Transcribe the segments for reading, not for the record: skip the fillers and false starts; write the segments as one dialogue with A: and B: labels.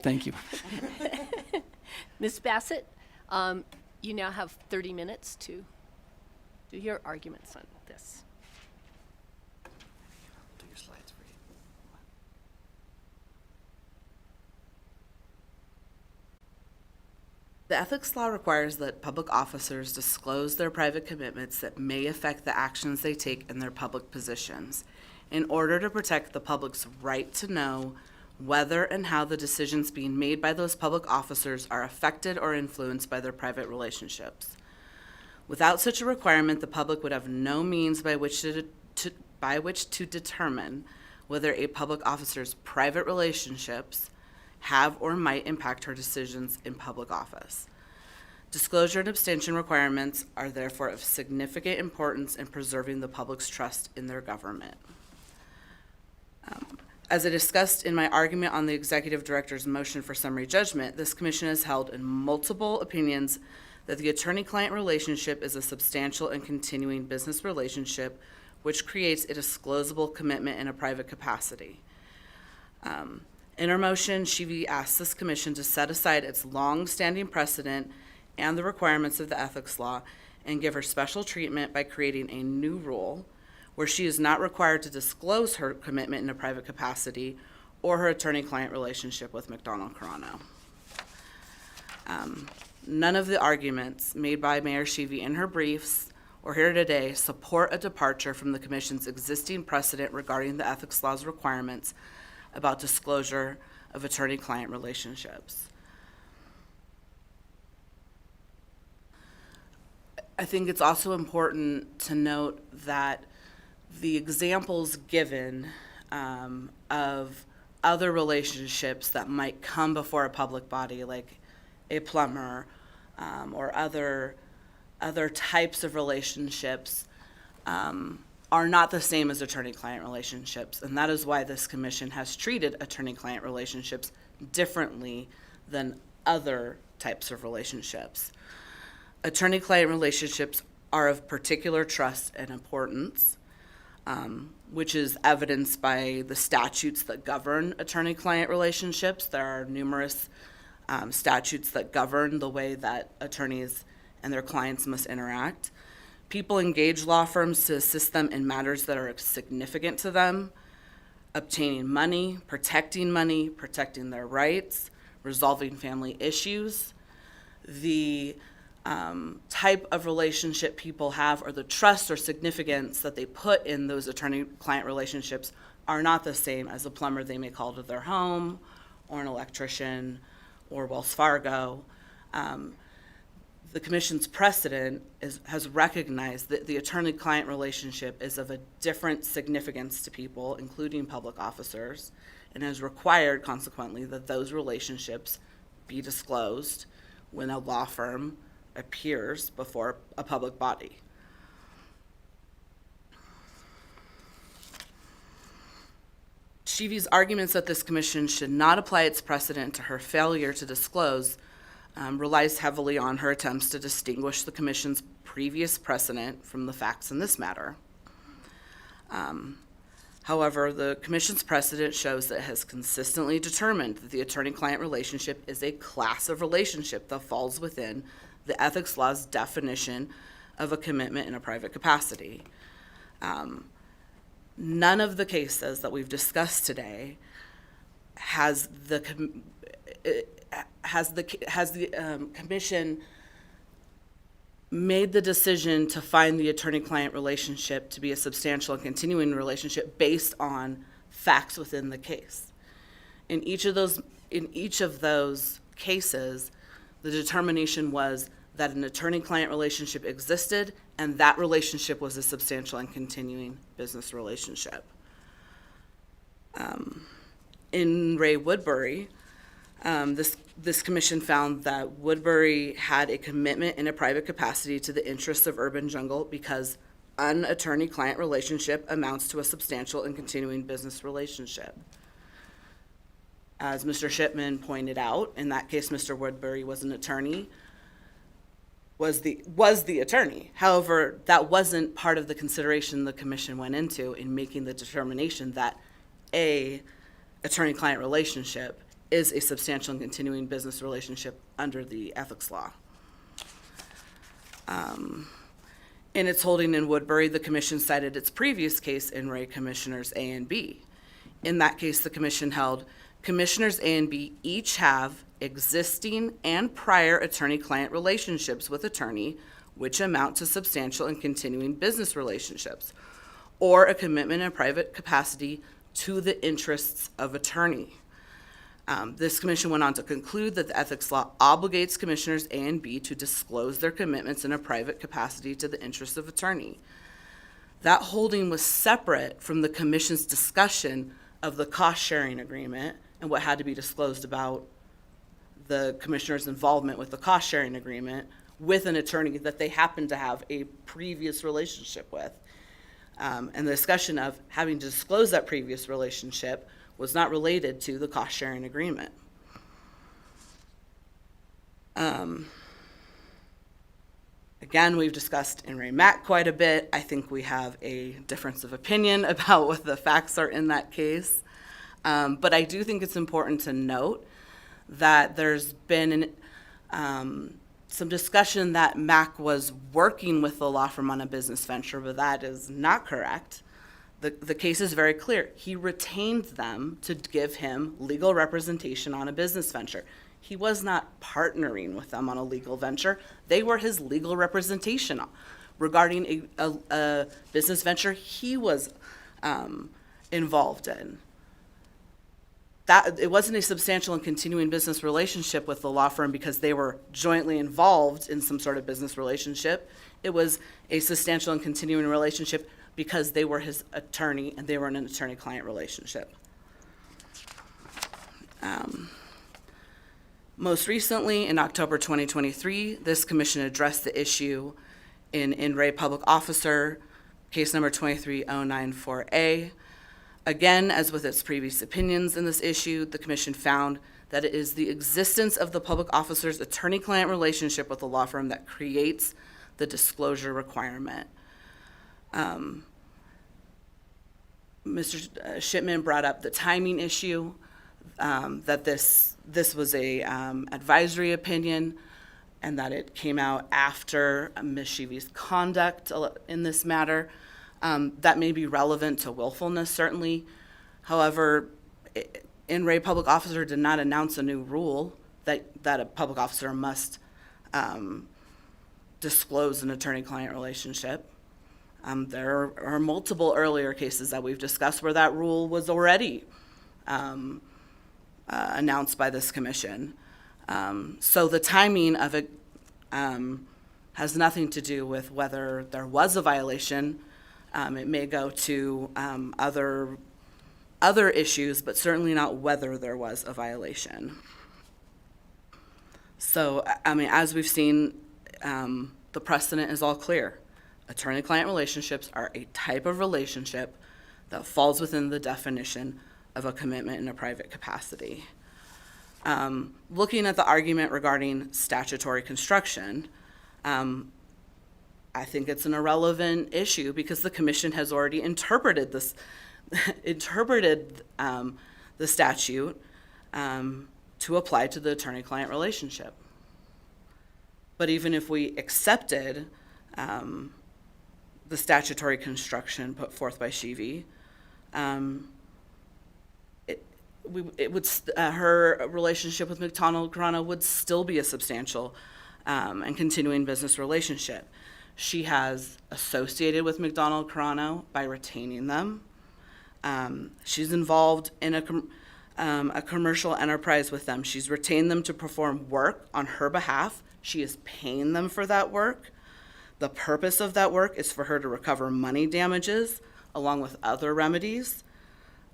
A: Thank you.
B: Ms. Bassett, you now have 30 minutes to do your arguments on this.
A: Do your slides for you.
C: The ethics law requires that public officers disclose their private commitments that may affect the actions they take in their public positions in order to protect the public's right to know whether and how the decisions being made by those public officers are affected or influenced by their private relationships. Without such a requirement, the public would have no means by which to determine whether a public officer's private relationships have or might impact her decisions in public office. Disclosure and abstention requirements are therefore of significant importance in preserving the public's trust in their government. As I discussed in my argument on the executive director's motion for summary judgment, this commission has held in multiple opinions that the attorney-client relationship is a substantial and continuing business relationship which creates a disclosable commitment in a private capacity. In her motion, Shivi asks this commission to set aside its long-standing precedent and the requirements of the ethics law and give her special treatment by creating a new rule where she is not required to disclose her commitment in a private capacity or her attorney-client relationship with McDonald Carano. None of the arguments made by Mayor Shivi in her briefs or here today support a departure from the commission's existing precedent regarding the ethics law's requirements about disclosure of attorney-client relationships. I think it's also important to note that the examples given of other relationships that might come before a public body, like a plumber or other types of relationships, are not the same as attorney-client relationships, and that is why this commission has treated attorney-client relationships differently than other types of relationships. Attorney-client relationships are of particular trust and importance, which is evidenced by the statutes that govern attorney-client relationships. There are numerous statutes that govern the way that attorneys and their clients must interact. People engage law firms to assist them in matters that are significant to them, obtaining money, protecting their rights, resolving family issues. The type of relationship people have or the trust or significance that they put in those attorney-client relationships are not the same as a plumber they may call to their home or an electrician or Wells Fargo. The commission's precedent has recognized that the attorney-client relationship is of a different significance to people, including public officers, and has required, consequently, that those relationships be disclosed when a law firm appears before a public body. Shivi's arguments that this commission should not apply its precedent to her failure to disclose relies heavily on her attempts to distinguish the commission's previous precedent from the facts in this matter. However, the commission's precedent shows that it has consistently determined that the attorney-client relationship is a class of relationship that falls within the ethics law's definition of a commitment in a private capacity. None of the cases that we've discussed today has the commission made the decision to find the attorney-client relationship to be a substantial and continuing relationship based on facts within the case. In each of those cases, the determination was that an attorney-client relationship existed, and that relationship was a substantial and continuing business relationship. In Ray Woodbury, this commission found that Woodbury had a commitment in a private capacity to the interests of Urban Jungle because an attorney-client relationship amounts to a substantial and continuing business relationship. As Mr. Shipman pointed out, in that case, Mr. Woodbury was an attorney, was the attorney. However, that wasn't part of the consideration the commission went into in making the determination that a attorney-client relationship is a substantial and continuing business relationship under the ethics law. In its holding in Woodbury, the commission cited its previous case in Ray Commissioners A and B. In that case, the commission held, Commissioners A and B each have existing and prior attorney-client relationships with attorney, which amount to substantial and continuing business relationships, or a commitment in private capacity to the interests of attorney. This commission went on to conclude that the ethics law obligates Commissioners A and B to disclose their commitments in a private capacity to the interests of attorney. That holding was separate from the commission's discussion of the cost-sharing agreement and what had to be disclosed about the commissioner's involvement with the cost-sharing agreement with an attorney that they happen to have a previous relationship with. And the discussion of having to disclose that previous relationship was not related to the cost-sharing agreement. Again, we've discussed in Ray Mack quite a bit. I think we have a difference of opinion about what the facts are in that case. But I do think it's important to note that there's been some discussion that Mack was working with the law firm on a business venture, but that is not correct. The case is very clear. He retained them to give him legal representation on a business venture. He was not partnering with them on a legal venture. They were his legal representation regarding a business venture he was involved in. That it wasn't a substantial and continuing business relationship with the law firm because they were jointly involved in some sort of business relationship. It was a substantial and continuing relationship because they were his attorney and they were in an attorney-client relationship. Most recently, in October 2023, this commission addressed the issue in Ray Public Officer, case number 23094A. Again, as with its previous opinions in this issue, the commission found that it is the existence of the public officer's attorney-client relationship with the law firm that creates the disclosure requirement. Mr. Shipman brought up the timing issue, that this was a advisory opinion and that it came out after Ms. Sheevy's conduct in this matter. That may be relevant to willfulness, certainly. However, in Ray Public Officer did not announce a new rule that a public officer must disclose an attorney-client relationship. There are multiple earlier cases that we've discussed where that rule was already announced by this commission. So the timing of it has nothing to do with whether there was a violation. It may go to other issues, but certainly not whether there was a violation. So, I mean, as we've seen, the precedent is all clear. Attorney-client relationships are a type of relationship that falls within the definition of a commitment in a private capacity. Looking at the argument regarding statutory construction, I think it's an irrelevant issue because the commission has already interpreted the statute to apply to the attorney-client relationship. But even if we accepted the statutory construction put forth by Sheevy, her relationship with McDonald Corona would still be a substantial and continuing business relationship. She has associated with McDonald Corona by retaining them. She's involved in a commercial enterprise with them. She's retained them to perform work on her behalf. She is paying them for that work. The purpose of that work is for her to recover money damages along with other remedies.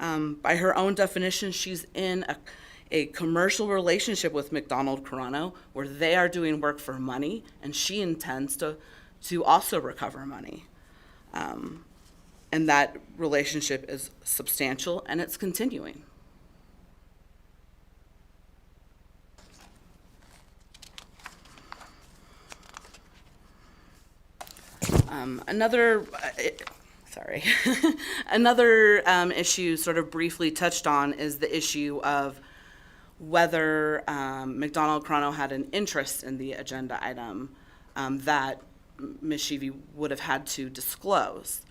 C: By her own definition, she's in a commercial relationship with McDonald Corona where they are doing work for money, and she intends to also recover money. And that relationship is substantial and it's continuing. Another issue sort of briefly touched on is the issue of whether McDonald Crono had an interest in the agenda item that Ms. Sheevy would have had to disclose.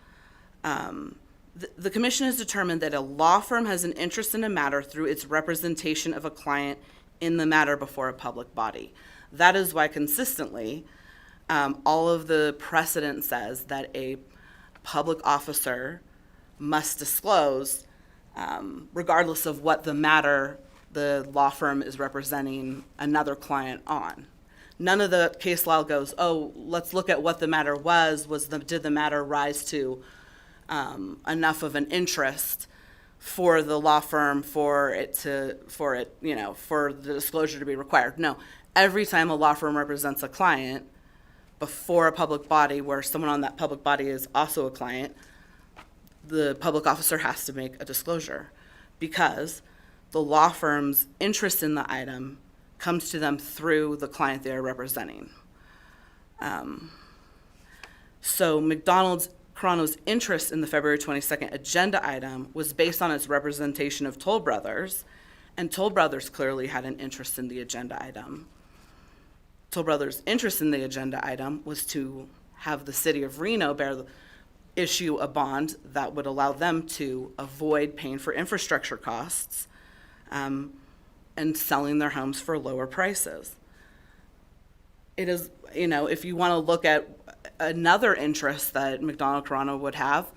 C: The commission has determined that a law firm has an interest in a matter through its representation of a client in the matter before a public body. That is why consistently all of the precedent says that a public officer must disclose regardless of what the matter the law firm is representing another client on. None of the case law goes, oh, let's look at what the matter was. Did the matter rise to enough of an interest for the law firm for the disclosure to be required? No. Every time a law firm represents a client before a public body where someone on that public body is also a client, the public officer has to make a disclosure because the law firm's interest in the item comes to them through the client they are representing. So McDonald Crono's interest in the February 22nd agenda item was based on its representation of Toll Brothers, and Toll Brothers clearly had an interest in the agenda item. Toll Brothers' interest in the agenda item was to have the city of Reno issue a bond that would allow them to avoid paying for infrastructure costs and selling their homes for lower prices. It is, if you want to look at another interest that McDonald Crono would have,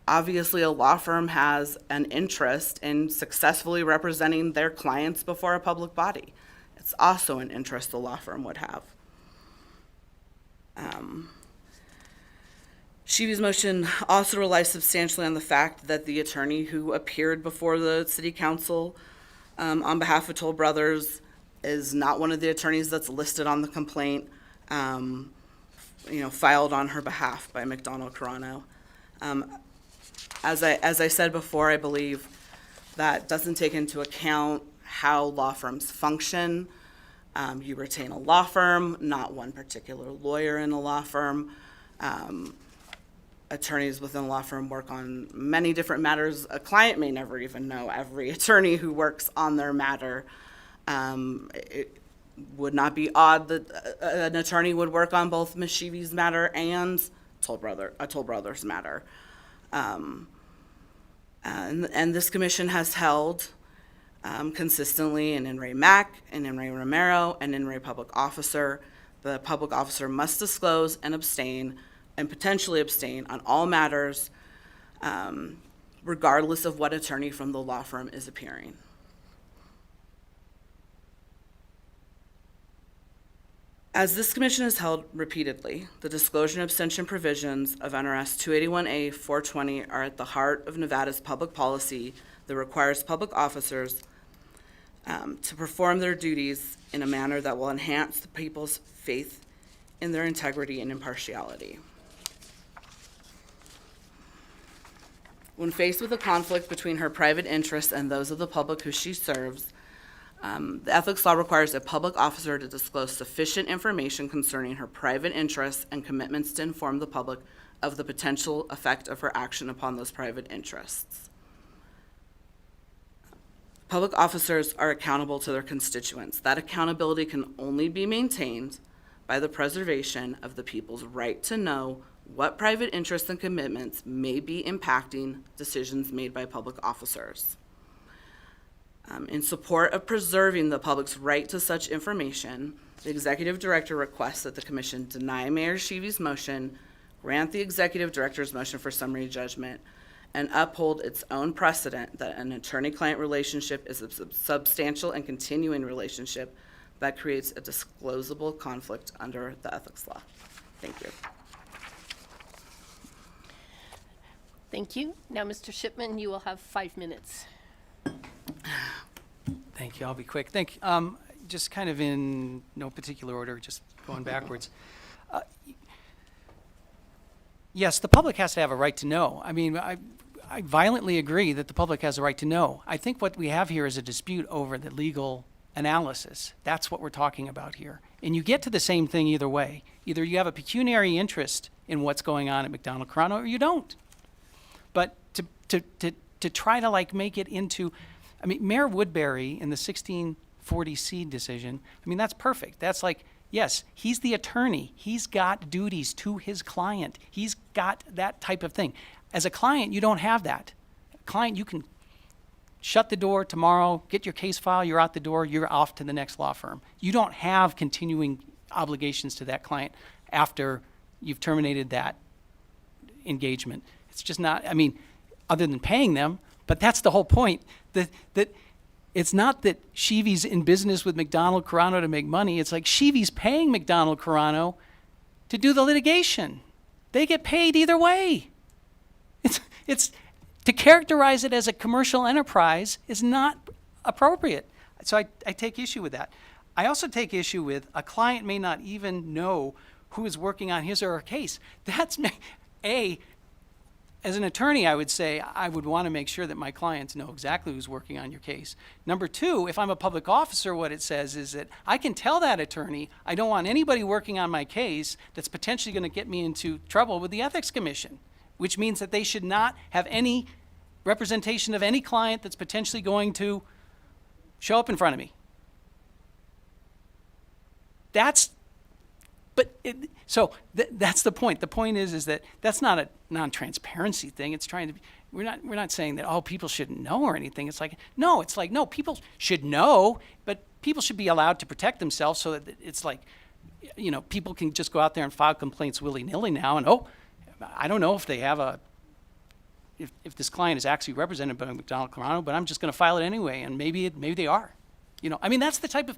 C: obviously a law firm has an interest in successfully representing their clients before a public body. It's also an interest the law firm would have. Sheevy's motion also relies substantially on the fact that the attorney who appeared before the city council on behalf of Toll Brothers is not one of the attorneys that's listed on the complaint, filed on her behalf by McDonald Crono. As I said before, I believe that doesn't take into account how law firms function. You retain a law firm, not one particular lawyer in a law firm. Attorneys within a law firm work on many different matters. A client may never even know every attorney who works on their matter. It would not be odd that an attorney would work on both Ms. Sheevy's matter and a Toll Brothers matter. And this commission has held consistently in Ray Mack, and in Ray Romero, and in Ray Public Officer, the public officer must disclose and abstain and potentially abstain on all matters, regardless of what attorney from the law firm is appearing. As this commission has held repeatedly, the disclosure and abstention provisions of NRS 281A 420 are at the heart of Nevada's public policy that requires public officers to perform their duties in a manner that will enhance the people's faith in their integrity and impartiality. When faced with a conflict between her private interests and those of the public who she serves, the ethics law requires a public officer to disclose sufficient information concerning her private interests and commitments to inform the public of the potential effect of her action upon those private interests. Public officers are accountable to their constituents. That accountability can only be maintained by the preservation of the people's right to know what private interests and commitments may be impacting decisions made by public officers. In support of preserving the public's right to such information, the executive director requests that the commission deny Mayor Sheevy's motion, grant the executive director's motion for summary judgment, and uphold its own precedent that an attorney-client relationship is a substantial and continuing relationship that creates a disclosable conflict under the ethics law. Thank you.
B: Thank you. Now, Mr. Shipman, you will have 5 minutes.
A: Thank you. I'll be quick. Just kind of in no particular order, just going backwards. Yes, the public has to have a right to know. I mean, I violently agree that the public has a right to know. I think what we have here is a dispute over the legal analysis. That's what we're talking about here. And you get to the same thing either way. Either you have a pecuniary interest in what's going on at McDonald Crono or you don't. But to try to make it into, I mean, Mayor Woodbury in the 1640C decision, I mean, that's perfect. That's like, yes, he's the attorney. He's got duties to his client. He's got that type of thing. As a client, you don't have that. Client, you can shut the door tomorrow, get your case file, you're out the door, you're off to the next law firm. You don't have continuing obligations to that client after you've terminated that engagement. It's just not, I mean, other than paying them, but that's the whole point. That it's not that Sheevy's in business with McDonald Carano to make money. It's like Sheevy's paying McDonald Carano to do the litigation. They get paid either way. It's to characterize it as a commercial enterprise is not appropriate. So I take issue with that. I also take issue with a client may not even know who is working on his or her case. That's as an attorney, I would say I would want to make sure that my clients know exactly who's working on your case. Number two, if I'm a public officer, what it says is that I can tell that attorney I don't want anybody working on my case that's potentially going to get me into trouble with the Ethics Commission, which means that they should not have any representation of any client that's potentially going to show up in front of me. That's the point. The point is that that's not a non-transparency thing. It's trying to be, we're not saying that, oh, people shouldn't know or anything. It's like, no, people should know, but people should be allowed to protect themselves so that it's like, people can just go out there and file complaints willy-nilly now and, I don't know if they have if this client is actually represented by McDonald Carano, but I'm just going to file it anyway, and maybe they are. I mean, that's the type of,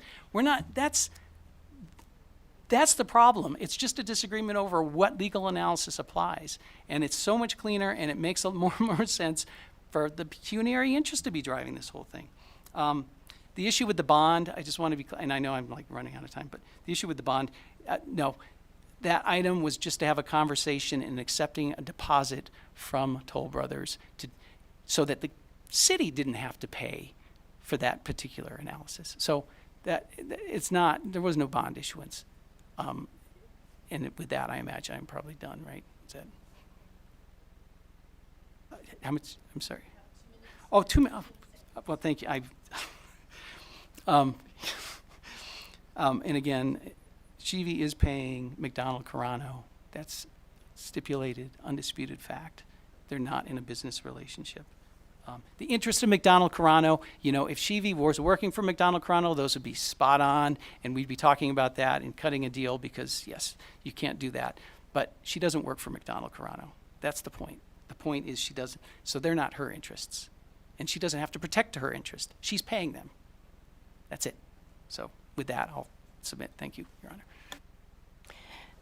A: that's the problem. It's just a disagreement over what legal analysis applies. And it's so much cleaner, and it makes more and more sense for the pecuniary interest to be driving this whole thing. The issue with the bond, I just want to be, and I know I'm like running out of time, but the issue with the bond, no. That item was just to have a conversation and accepting a deposit from Toll Brothers so that the city didn't have to pay for that particular analysis. So that there was no bond issuance. And with that, I imagine I'm probably done, right? Is that, how much? I'm sorry. Oh, 2 minutes. Well, thank you. And again, Sheevy is paying McDonald Carano. That's stipulated, undisputed fact. They're not in a business relationship. The interest of McDonald Carano, if Sheevy was working for McDonald Carano, those would be spot on, and we'd be talking about that and cutting a deal because, yes, you can't do that. But she doesn't work for McDonald Carano. That's the point. The point is she doesn't, so they're not her interests. And she doesn't have to protect her interest. She's paying them. That's it. So with that, I'll submit. Thank you, Your Honor.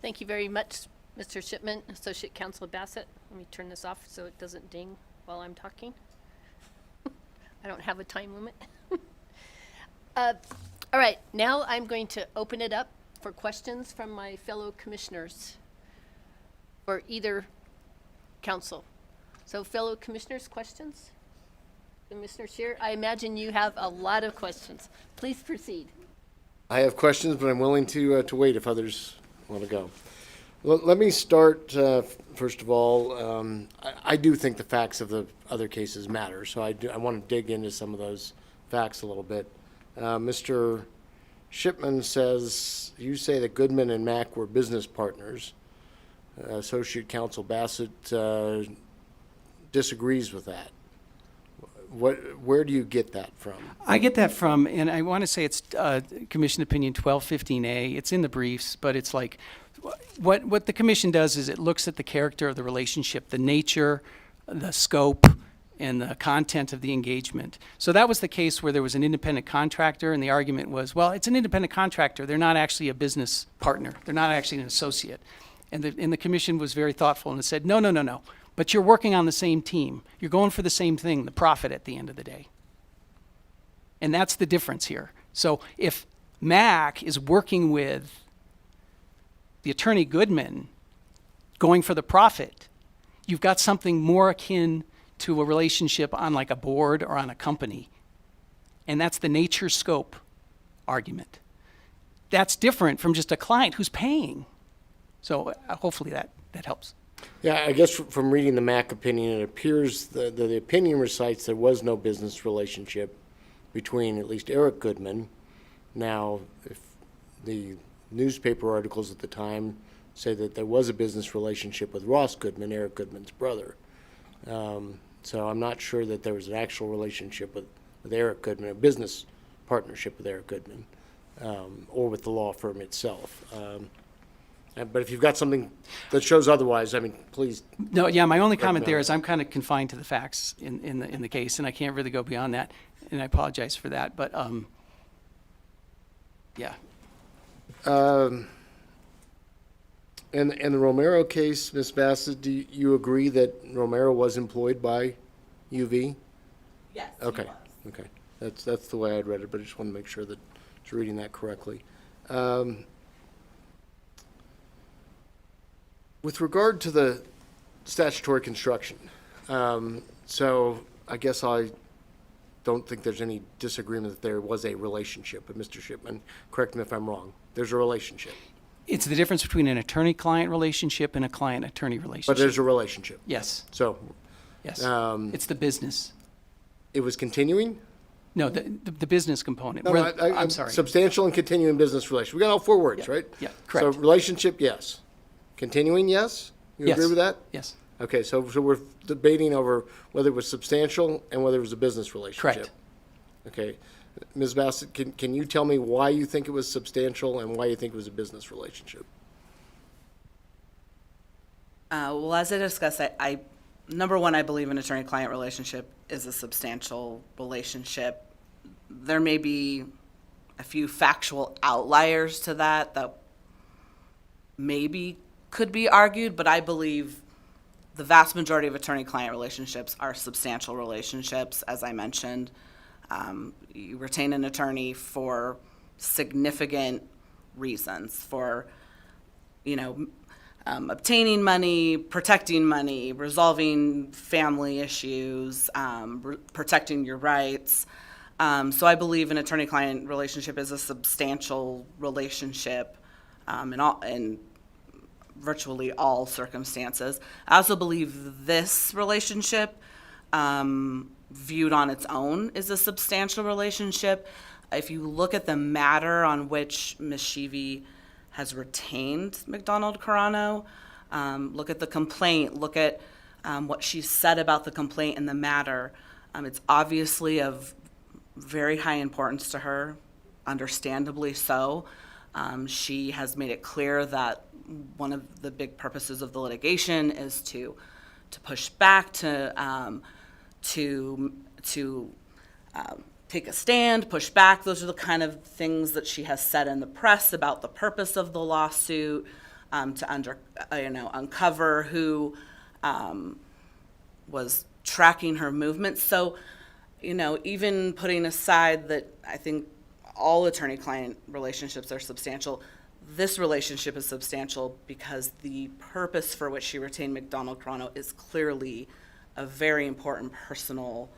B: Thank you very much, Mr. Shipman. Associate Counsel Bassett, let me turn this off so it doesn't ding while I'm talking. I don't have a time limit. All right, now I'm going to open it up for questions from my fellow commissioners or either council. So fellow commissioners, questions? Commissioner Scheer, I imagine you have a lot of questions. Please proceed.
D: I have questions, but I'm willing to wait if others want to go. Let me start, first of all, I do think the facts of the other cases matter, so I want to dig into some of those facts a little bit. Mr. Shipman says, you say that Goodman and Mack were business partners. Associate Counsel Bassett disagrees with that. Where do you get that from?
A: I get that from, and I want to say it's Commission Opinion 1215A. It's in the briefs, but it's like what the commission does is it looks at the character of the relationship, the nature, the scope, and the content of the engagement. So that was the case where there was an independent contractor, and the argument was, well, it's an independent contractor. They're not actually a business partner. They're not actually an associate. And the commission was very thoughtful and said, no. But you're working on the same team. You're going for the same thing, the profit at the end of the day. And that's the difference here. So if Mack is working with the attorney Goodman going for the profit, you've got something more akin to a relationship on like a board or on a company. And that's the nature scope argument. That's different from just a client who's paying. So hopefully that helps.
D: Yeah, I guess from reading the Mack opinion, it appears the opinion recites there was no business relationship between at least Eric Goodman. Now, if the newspaper articles at the time say that there was a business relationship with Ross Goodman, Eric Goodman's brother. So I'm not sure that there was an actual relationship with Eric Goodman, a business partnership with Eric Goodman, or with the law firm itself. But if you've got something that shows otherwise, I mean, please.
A: No, yeah, my only comment there is I'm kind of confined to the facts in the case, and I can't really go beyond that, and I apologize for that, but, yeah.
D: And the Romero case, Ms. Bassett, do you agree that Romero was employed by UV?
C: Yes.
D: Okay, okay. That's the way I'd read it, but I just want to make sure that I was reading that correctly. With regard to the statutory construction, so I guess I don't think there's any disagreement that there was a relationship, but Mr. Shipman, correct me if I'm wrong, there's a relationship.
A: It's the difference between an attorney-client relationship and a client-attorney
D: But
A: relationship.
D: there's a relationship.
A: Yes,
D: So
A: yes.
D: Um,
A: It's the business.
D: it was continuing?
A: No, the business component.
D: No,
A: Where-
D: I'm
A: I'm sorry.
D: Substantial and continuing business relationship. We got all four words,
A: Yeah,
D: right?
A: yeah,
D: So
A: correct.
D: relationship, yes. Continuing, yes? You
A: Yes.
D: agree with that?
A: Yes,
D: Okay, so we're debating over whether it was substantial and whether it was a business relationship.
A: correct.
D: Okay. Ms. Bassett, can you tell me why you think it was substantial and why you think it was a business relationship?
C: Well, as I discussed, number one, I believe an attorney-client relationship is a substantial relationship. There may be a few factual outliers to that maybe could be argued, but I believe the vast majority of attorney-client relationships are substantial relationships, as I mentioned. You retain an attorney for significant reasons, for, obtaining money, protecting money, resolving family issues, protecting your rights. So I believe an attorney-client relationship is a substantial relationship in virtually all circumstances. I also believe this relationship, viewed on its own, is a substantial relationship. If you look at the matter on which Ms. Sheevy has retained McDonald Carano, look at the complaint, look at what she said about the complaint and the matter. It's obviously of very high importance to her, understandably so. She has made it clear that one of the big purposes of the litigation is to push back, to take a stand, push back. Those are the kind of things that she has said in the press about the purpose of the lawsuit, to uncover who was tracking her movements. So, even putting aside that I think all attorney-client relationships are substantial, this relationship is substantial because the purpose for which she retained McDonald Carano is clearly a very important personal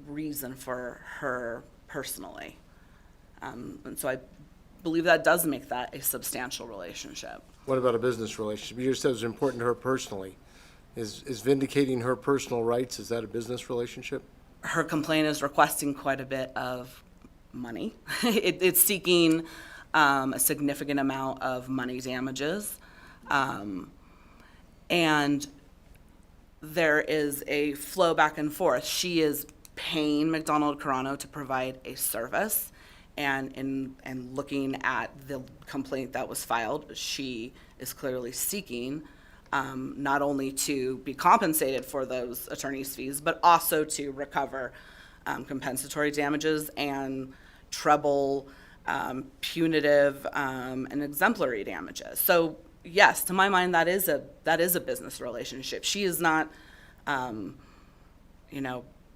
C: reason for her personally. And so I believe that does make that a substantial relationship.
D: What about a business relationship? You just said it was important to her personally. Is vindicating her personal rights, is that a business relationship?
C: Her complaint is requesting quite a bit of money. It's seeking a significant amount of money damages. And there is a flow back and forth. She is paying McDonald Carano to provide a service. And in looking at the complaint that was filed, she is clearly seeking not only to be compensated for those attorney's fees, but also to recover compensatory damages and treble punitive and exemplary damages. So yes, to my mind, that is a business relationship. She is not,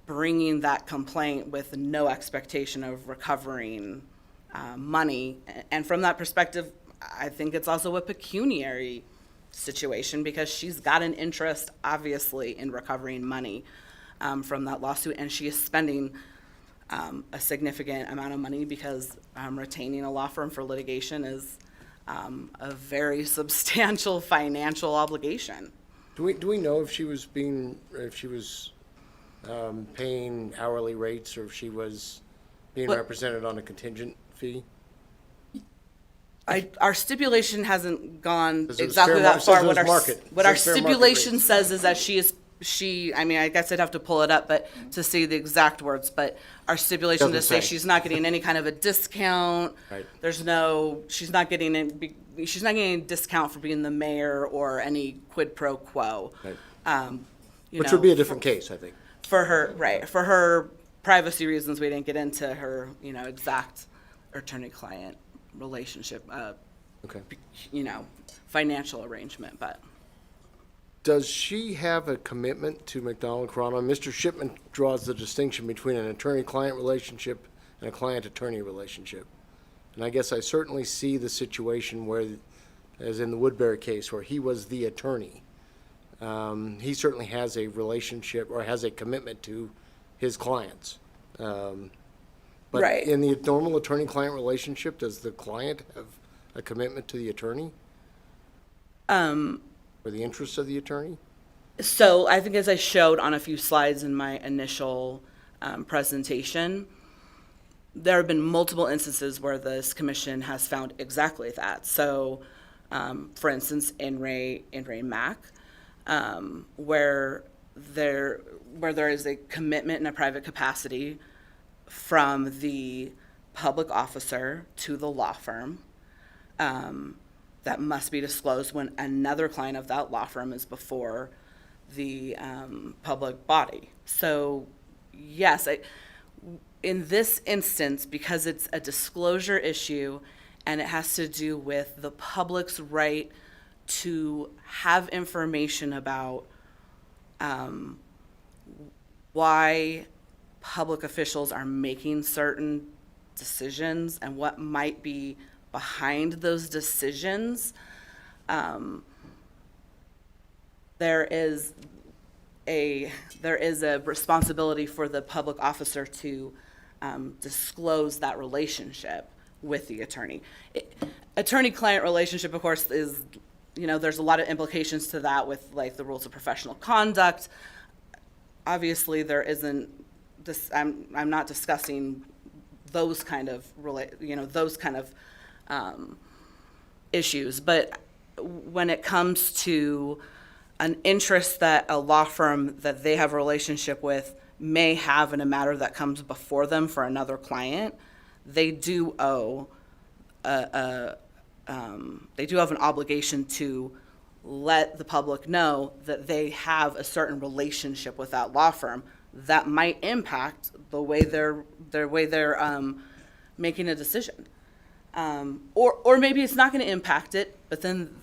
C: bringing that complaint with no expectation of recovering money. And from that perspective, I think it's also a pecuniary situation because she's got an interest, obviously, in recovering money from that lawsuit, and she is spending a significant amount of money because retaining a law firm for litigation is a very substantial financial obligation.
D: Do we know if she was paying hourly rates, or if she was being
C: What-
D: represented on a contingent fee?
C: Our stipulation hasn't gone
D: Says it was
C: exactly
D: fair
C: that
D: mar- says
C: far.
D: it
C: What
D: was
C: our,
D: market.
C: what our
D: Says fair market
C: stipulation
D: rates.
C: says is that I mean, I guess I'd have to pull it up, but to see the exact words, but our stipulation
D: Doesn't
C: does say
D: say.
C: she's not getting any kind of a discount.
D: Right.
C: She's not getting a discount for being the mayor or any quid pro quo.
D: Right.
C: You
D: Which
C: know,
D: would be a different case, I think.
C: for her, right, for her privacy reasons, we didn't get into her, exact attorney-client relationship,
D: Okay.
C: financial arrangement, but.
D: Does she have a commitment to McDonald Corona? Mr. Shipman draws the distinction between an attorney-client relationship and a client-attorney relationship. And I guess I certainly see the situation where, as in the Woodbury case, where he was the attorney. He certainly has a relationship or has a commitment to his clients. But
C: Right.
D: in the normal attorney-client relationship, does the client have a commitment to the attorney? Or the interests of the attorney?
C: So I think as I showed on a few slides in my initial presentation, there have been multiple instances where this commission has found exactly that. So, for instance, in Ray Mack, where there is a commitment in a private capacity from the public officer to the law firm, that must be disclosed when another client of that law firm is before the public body. So, yes, in this instance, because it's a disclosure issue and it has to do with the public's right to have information about why public officials are making certain decisions and what might be behind those decisions, there is a responsibility for the public officer to disclose that relationship with the attorney. Attorney-client relationship, of course, is, there's a lot of implications to that with like the rules of professional conduct. Obviously, there isn't this. I'm not discussing those kind of issues, but when it comes to an interest that a law firm that they have a relationship with may have in a matter that comes before them for another client, they do owe they do have an obligation to let the public know that they have a certain relationship with that law firm that might impact the way they're making a decision. Or maybe it's not going to impact it, but then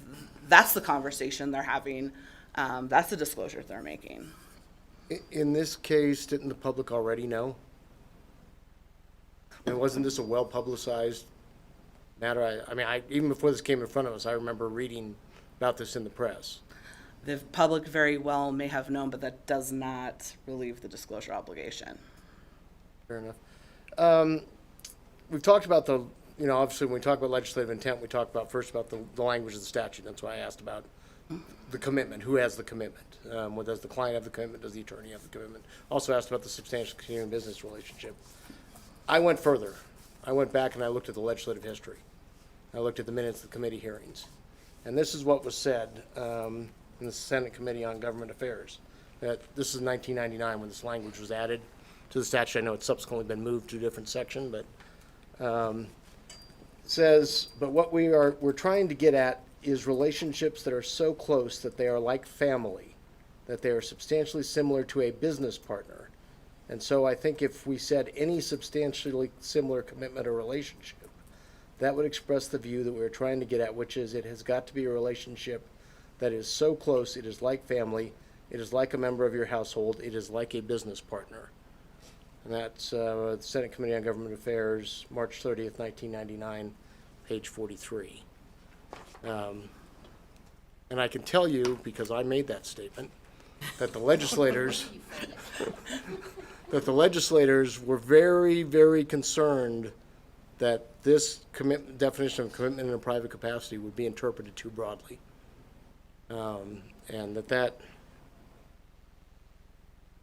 C: that's the conversation they're having. That's the disclosure they're making.
D: In this case, didn't the public already know? And wasn't this a well-publicized matter? Even before this came in front of us, I remember reading about this in the press.
C: The public very well may have known, but that does not relieve the disclosure obligation.
D: Fair enough. We've talked about obviously when we talk about legislative intent, we talk about first about the language of the statute. That's why I asked about the commitment. Who has the commitment? Does the client have the commitment? Does the attorney have the commitment? Also asked about the substantial continuing business relationship. I went further. I went back and I looked at the legislative history. I looked at the minutes of the committee hearings. And this is what was said in the Senate Committee on Government Affairs. This is 1999 when this language was added to the statute. I know it's subsequently been moved to a different section, but says, but what we're trying to get at is relationships that are so close that they are like family, that they are substantially similar to a business partner. And so I think if we said any substantially similar commitment or relationship, that would express the view that we're trying to get at, which is it has got to be a relationship that is so close, it is like family, it is like a member of your household, it is like a business partner. And that's the Senate Committee on Government Affairs, March 30th, 1999, page 43. And I can tell you, because I made that statement, that the legislators were very, very concerned that this definition of commitment in a private capacity would be interpreted too broadly. And that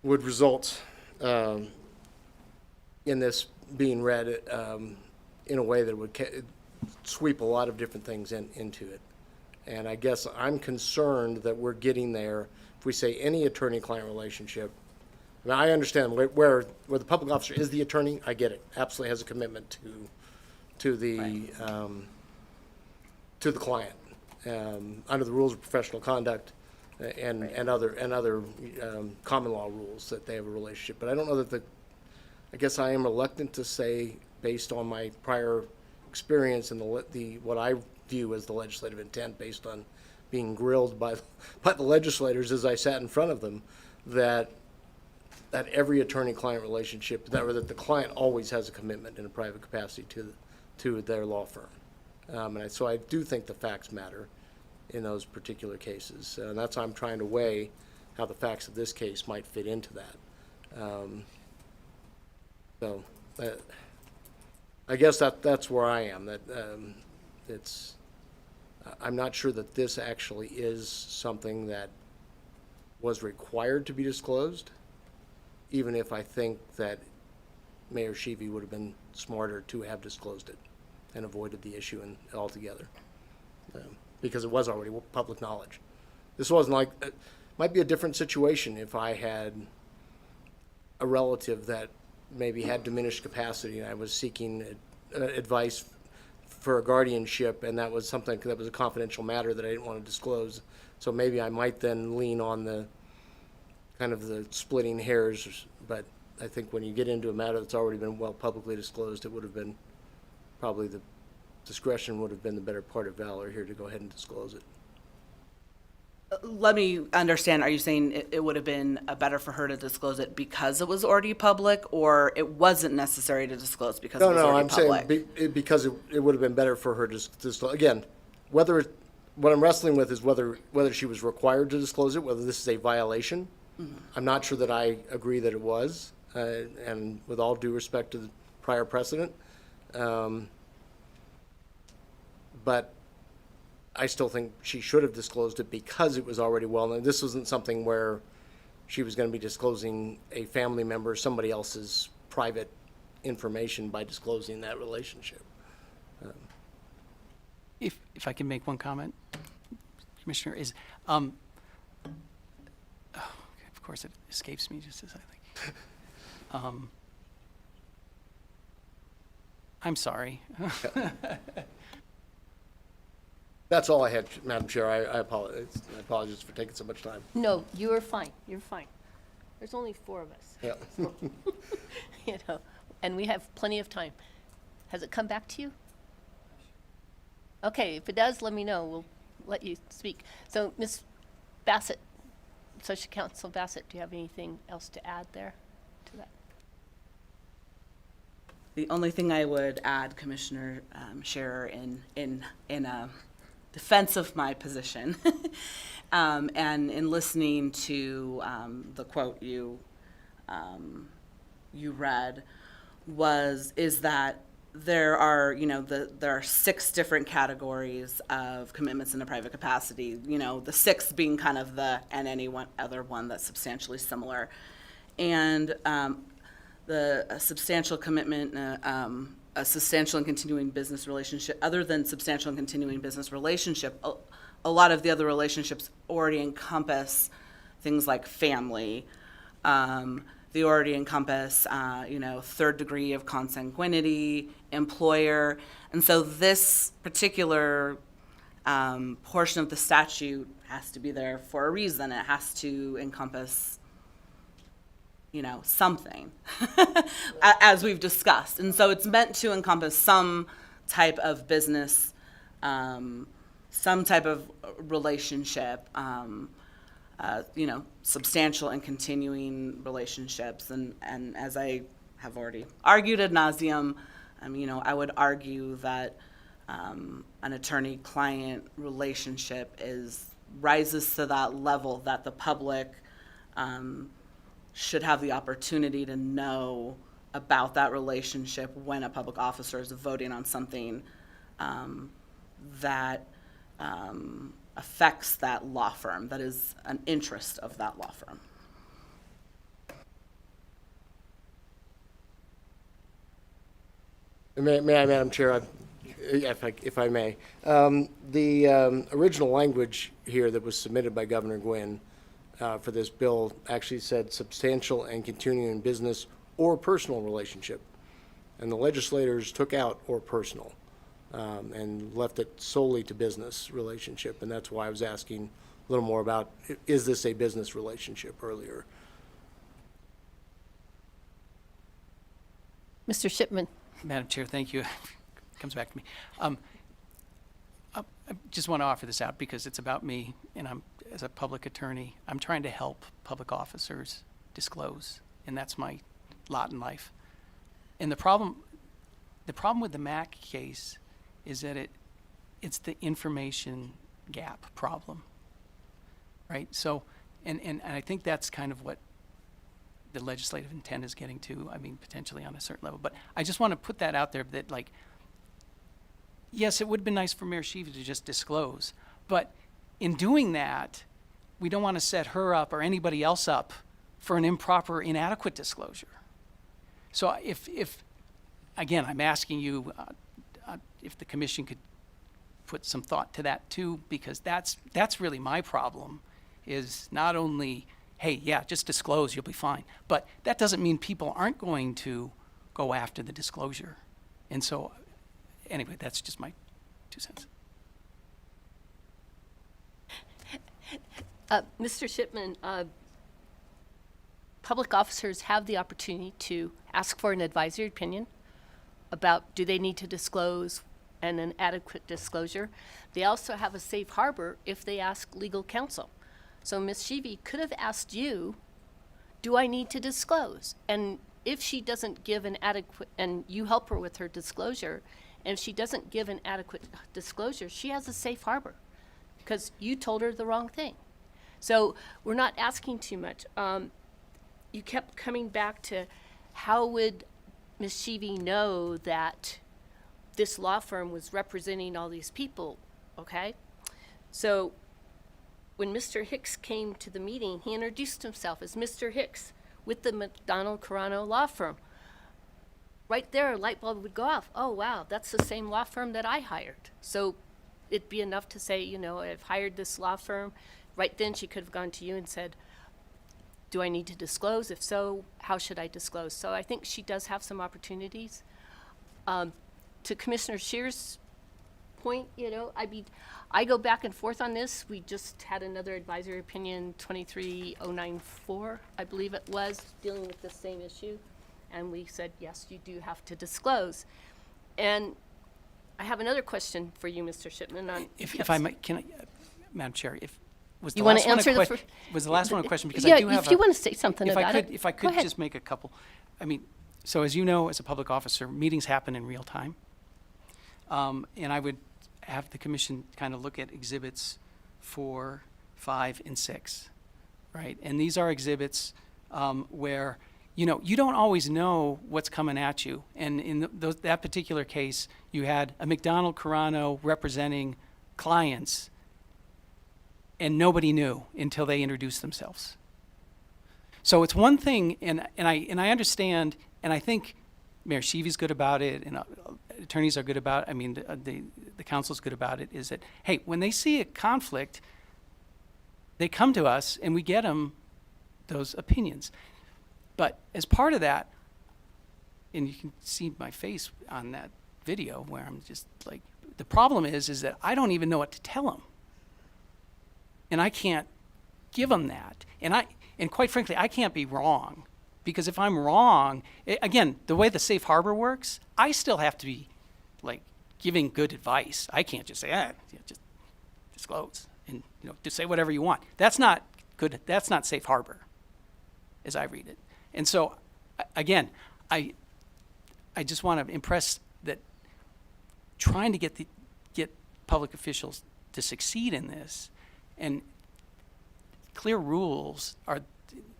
D: would result in this being read in a way that would sweep a lot of different things into it. And I guess I'm concerned that we're getting there. If we say any attorney-client relationship, I mean, I understand where the public officer is the attorney, I get it, absolutely has a commitment to the client under the rules of professional conduct and other common law rules that they have a relationship. But I don't know that I guess I am reluctant to say, based on my prior experience and what I view as the legislative intent, based on being grilled by the legislators as I sat in front of them, that every attorney-client relationship, that the client always has a commitment in a private capacity to their law firm. So I do think the facts matter in those particular cases. And that's why I'm trying to weigh how the facts of this case might fit into that. So I guess that's where I am. That I'm not sure that this actually is something that was required to be disclosed, even if I think that Mayor Sheevy would have been smarter to have disclosed it and avoided the issue altogether, because it was already public knowledge. This wasn't like, it might be a different situation if I had a relative that maybe had diminished capacity and I was seeking advice for a guardianship, and that was something that was a confidential matter that I didn't want to disclose. So maybe I might then lean on the kind of the splitting hairs, but I think when you get into a matter that's already been well publicly disclosed, it would have been probably the discretion would have been the better part of valor here to go ahead and disclose it.
C: Let me understand, are you saying it would have been better for her to disclose it because it was already public, or it wasn't necessary to disclose because it was already public?
D: I'm saying because it would have been better for her to disclose. Again, what I'm wrestling with is whether she was required to disclose it, whether this is a violation. Mm-hmm. I'm not sure that I agree that it was, and with all due respect to the prior precedent. But I still think she should have disclosed it because it was already well known. This wasn't something where she was going to be disclosing a family member, somebody else's private information by disclosing that relationship.
A: If I can make one comment, Commissioner, is, of course it escapes me just as I think. I'm sorry.
D: That's all I had, Madam Chair. I apologize. I apologize for taking so much time.
B: No, you are fine. You're fine. There's only 4 of us.
D: Yeah.
B: So, and we have plenty of time. Has it come back to you? Okay, if it does, let me know. We'll let you speak. So, Ms. Bassett, Associate Counsel Bassett, do you have anything else to add there to that?
C: The only thing I would add, Commissioner Scherer, in defense of my position, and in listening to the quote you read, is that there are there are 6 different categories of commitments in a private capacity. The 6th being kind of and any other one that's substantially similar, and a substantial commitment, a substantial and continuing business relationship. Other than substantial and continuing business relationship, a lot of the other relationships already encompass things like family. They already encompass, 3rd degree of consanguinity, employer. And so this particular portion of the statute has to be there for a reason. It has to encompass something, as we've discussed. And so it's meant to encompass some type of business, some type of relationship, substantial and continuing relationships. And as I have already argued ad nauseum, I would argue that an attorney-client relationship rises to that level that the public should have the opportunity to know about that relationship when a public officer is voting on something that affects that law firm, that is an interest of that law firm.
D: Madam Chair, if I may. The original language here that was submitted by Governor Gwynn for this bill actually said substantial and continuing business or personal relationship. And the legislators took out or personal and left it solely to business relationship. And that's why I was asking a little more about, is this a business relationship earlier?
B: Mr. Shipman.
A: Madam Chair, thank you. Comes back to me. I just want to offer this out because it's about me, and as a public attorney, I'm trying to help public officers disclose, and that's my lot in life. And the problem with the Mac case is that it's the information gap problem, right? So, and I think that's kind of what the legislative intent is getting to, I mean, potentially on a certain level. But I just want to put that out there that, like, yes, it would have been nice for Mayor Shiva to just disclose. But in doing that, we don't want to set her up or anybody else up for an improper, inadequate disclosure. So if again, I'm asking you if the commission could put some thought to that too, because that's really my problem, is not only, hey, yeah, just disclose, you'll be fine. But that doesn't mean people aren't going to go after the disclosure. And so, anyway, that's just my 2 cents.
B: Mr. Shipman, public officers have the opportunity to ask for an advisory opinion about do they need to disclose and an adequate disclosure. They also have a safe harbor if they ask legal counsel. So Ms. Shivi could have asked you, do I need to disclose? And if she doesn't give an adequate, and you help her with her disclosure, and if she doesn't give an adequate disclosure, she has a safe harbor because you told her the wrong thing. So we're not asking too much. You kept coming back to how would Ms. Shivi know that this law firm was representing all these people, okay? So when Mr. Hicks came to the meeting, he introduced himself as Mr. Hicks with the McDonald Carano law firm. Right there, a light bulb would go off. Oh, wow, that's the same law firm that I hired. So it'd be enough to say, you know, I've hired this law firm. Right then, she could have gone to you and said, do I need to disclose? If so, how should I disclose? So I think she does have some opportunities. To Commissioner Scheer's point, you know, I go back and forth on this. We just had another advisory opinion, 23094, I believe it was, dealing with the same issue. And we said, yes, you do have to disclose. And I have another question for you, Mr. Shipman.
A: If I might, can I, Madam Chair, was the
B: You wanna
A: last one
B: answer the fir-
A: was the last one a question? Because
B: yeah,
A: I do have
B: if you want to say something
A: if
B: about
A: I could,
B: it.
A: If I
B: go
A: could
B: ahead.
A: just make a couple. I mean, so as you know, as a public officer, meetings happen in real time. And I would have the commission kind of look at exhibits 4, 5, and 6, right? And these are exhibits where, you know, you don't always know what's coming at you. And in that particular case, you had a McDonald Carano representing clients, and nobody knew until they introduced themselves. So it's one thing, and I understand, and I think Mayor Shivi's good about it, and attorneys are good about it. I mean, the council's good about it, is that, hey, when they see a conflict, they come to us and we get them those opinions. But as part of that, and you can see my face on that video where I'm just like, the problem is that I don't even know what to tell them. And I can't give them that. And quite frankly, I can't be wrong. Because if I'm wrong, again, the way the safe harbor works, I still have to be like giving good advice. I can't just say, just disclose and, you know, just say whatever you want. That's not good. That's not safe harbor, as I read it. And so, again, I just want to impress that trying to get public officials to succeed in this, and clear rules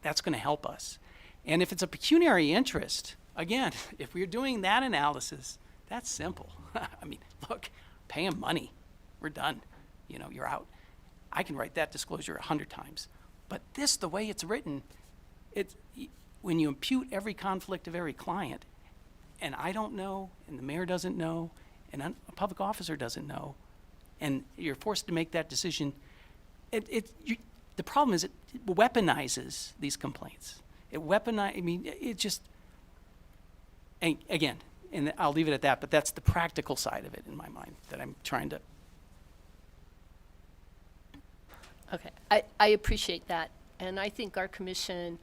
A: that's going to help us. And if it's a pecuniary interest, again, if we're doing that analysis, that's simple. I mean, look, pay them money. We're done. You know, you're out. I can write that disclosure 100 times. But this, the way it's written, when you impute every conflict of every client, and I don't know, and the mayor doesn't know, and a public officer doesn't know, and you're forced to make that decision, the problem is it weaponizes these complaints. It just, and again, and I'll leave it at that, but that's the practical side of it in my mind that I'm trying to.
B: Okay, I appreciate that. And I think our commission,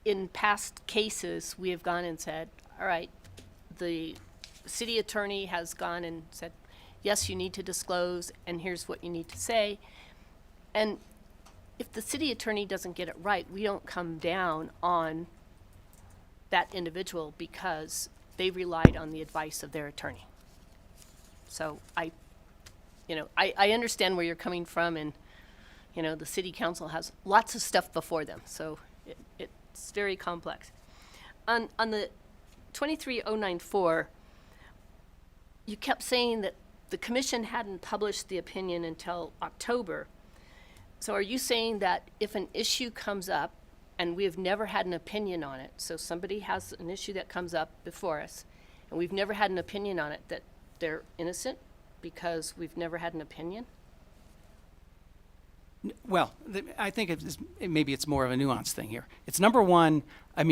B: in past cases, we have gone and said, all right, the city attorney has gone and said, yes, you need to disclose, and here's what you need to say. And if the city attorney doesn't get it right, we don't come down on that individual because they relied on the advice of their attorney. So I understand where you're coming from, and, the city council has lots of stuff before them, so it's very complex. On the 23094, you kept saying that the commission hadn't published the opinion until October. So are you saying that if an issue comes up, and we have never had an opinion on it, so somebody has an issue that comes up before us, and we've never had an opinion on it, that they're innocent because we've never had an opinion?
A: Well, I think maybe it's more of a nuanced thing here. It's number one, I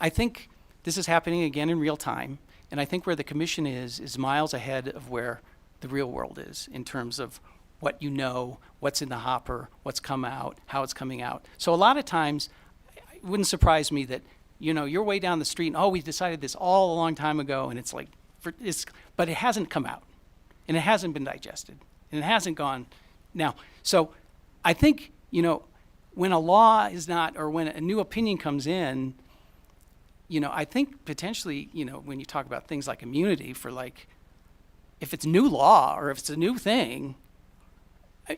A: think this is happening again in real time, and I think where the commission is miles ahead of where the real world is in terms of what you know, what's in the hopper, what's come out, how it's coming out. So a lot of times, it wouldn't surprise me that, you're way down the street and, we decided this all a long time ago, and it's like, but it hasn't come out, and it hasn't been digested, and it hasn't gone. Now, so I think, when a law is not, or when a new opinion comes in, I think potentially, when you talk about things like immunity for if it's new law or if it's a new thing,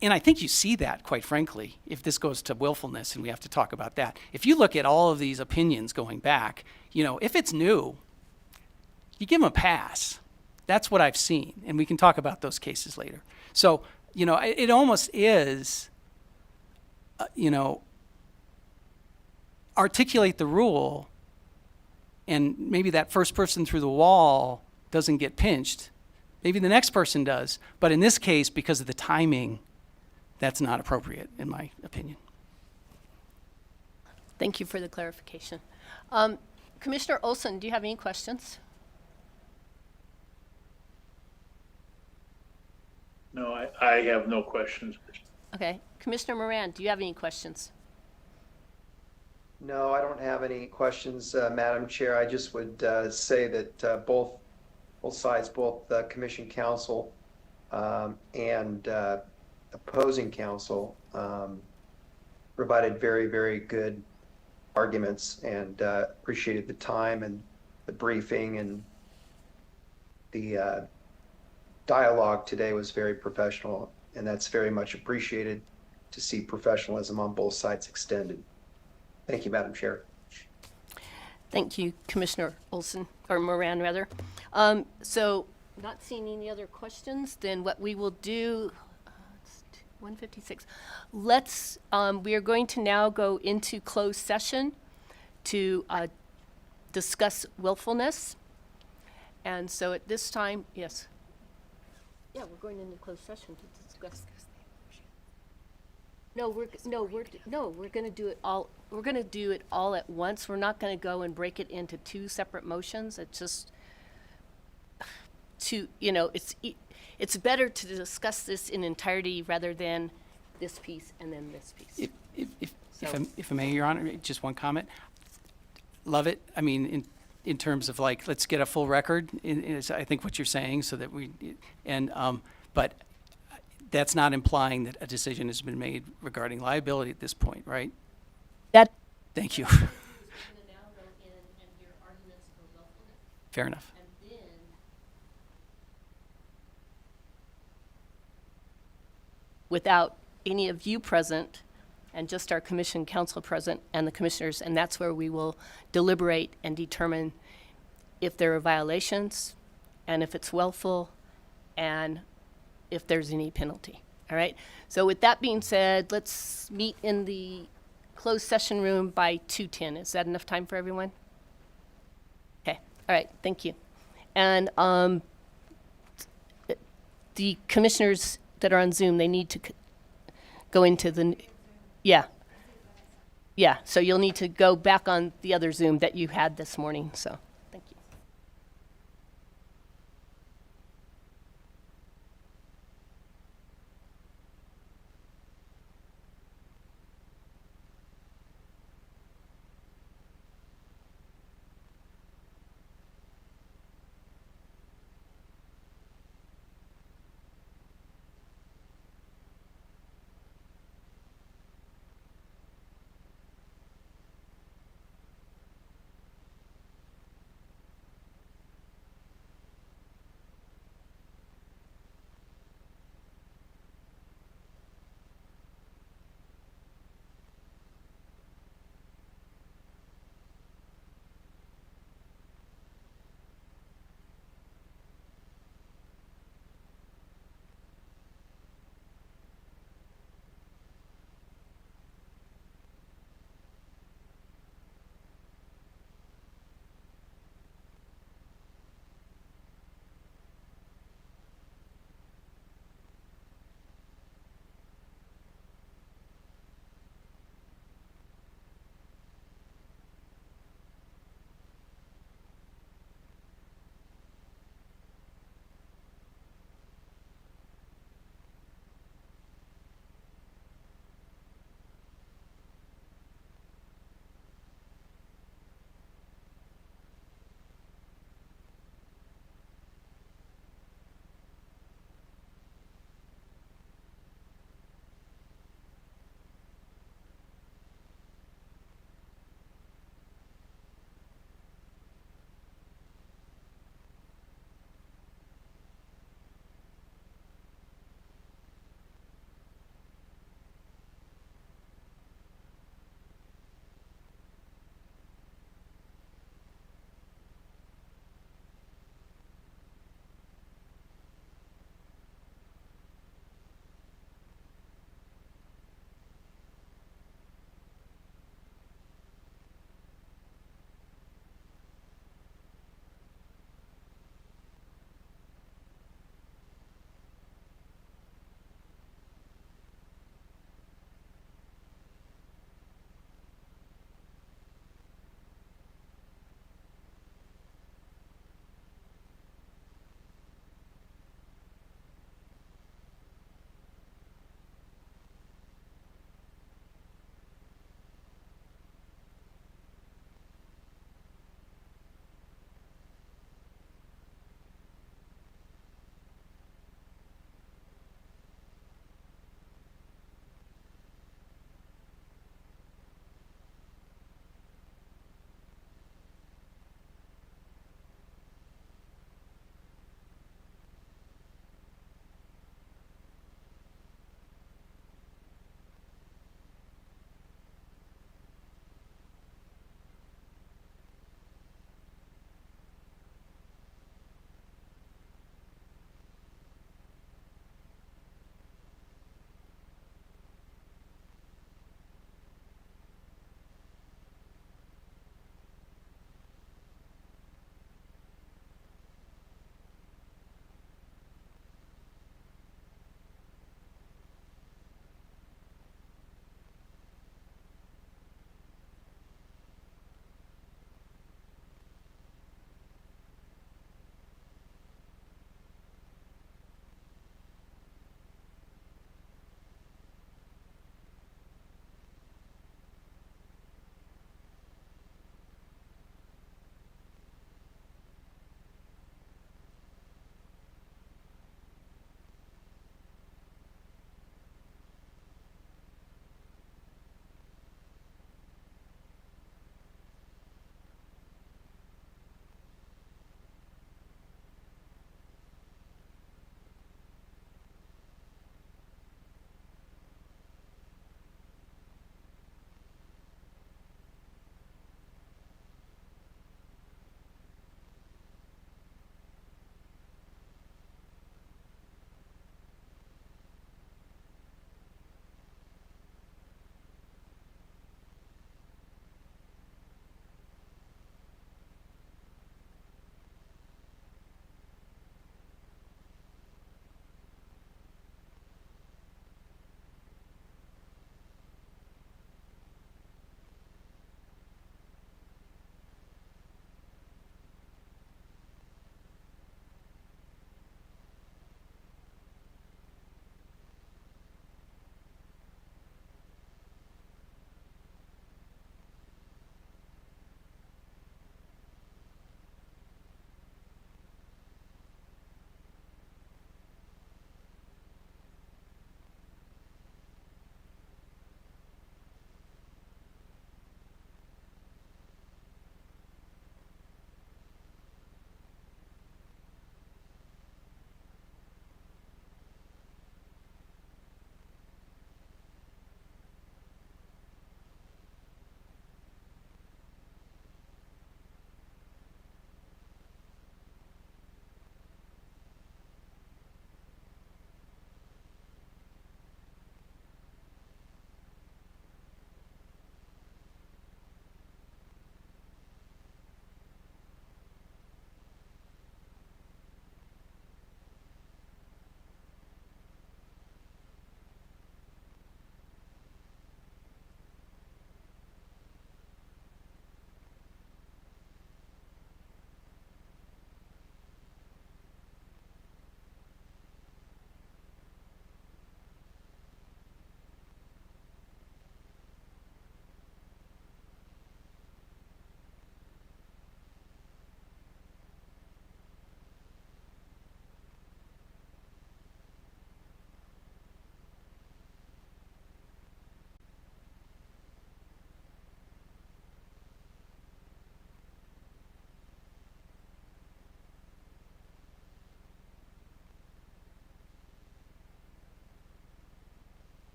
A: and I think you see that, quite frankly, if this goes to willfulness, and we have to talk about that. If you look at all of these opinions going back, if it's new, you give them a pass. That's what I've seen, and we can talk about those cases later. So, it almost is, articulate the rule, and maybe that first person through the wall doesn't get pinched. Maybe the next person does, but in this case, because of the timing, that's not appropriate, in my opinion.
B: Thank you for the clarification. Commissioner Olson, do you have any questions?
E: No, I have no questions.
B: Okay. Commissioner Moran, do you have any questions?
F: No, I don't have any questions, Madam Chair. I just would say that both sides, both the Commission Counsel and opposing counsel, provided very, very good arguments, and appreciated the time and the briefing, and the dialogue today was very professional, and that's very much appreciated, to see professionalism on both sides extended. Thank you, Madam Chair.
B: Thank you, Commissioner Olson, or Moran, rather. So, not seeing any other questions, then what we will do, it's 1:56. We are going to now go into closed session to discuss willfulness. And so at this time, yes. Yeah, we're going into closed session to discuss. No, we're going to do it all. We're going to do it all at once. We're not going to go and break it into two separate motions. It's just it's better to discuss this in entirety rather than this piece and then this piece.
A: If I may, Your Honor, just one comment. Love it. In terms of let's get a full record. Is I think what you're saying, so that but that's not implying that a decision has been made regarding liability at this point, right? Thank you. Fair enough.
B: Without any of you present, and just our commission council present and the commissioners, and that's where we will deliberate and determine if there are violations, and if it's willful, and if there's any penalty. All right? So with that being said, let's meet in the closed session room by 2:10. Is that enough time for everyone? Okay. All right, thank you. And the commissioners that are on Zoom, they need to go into the, yeah. Yeah, so you'll need to go back on the other Zoom that you had this morning, so, thank you.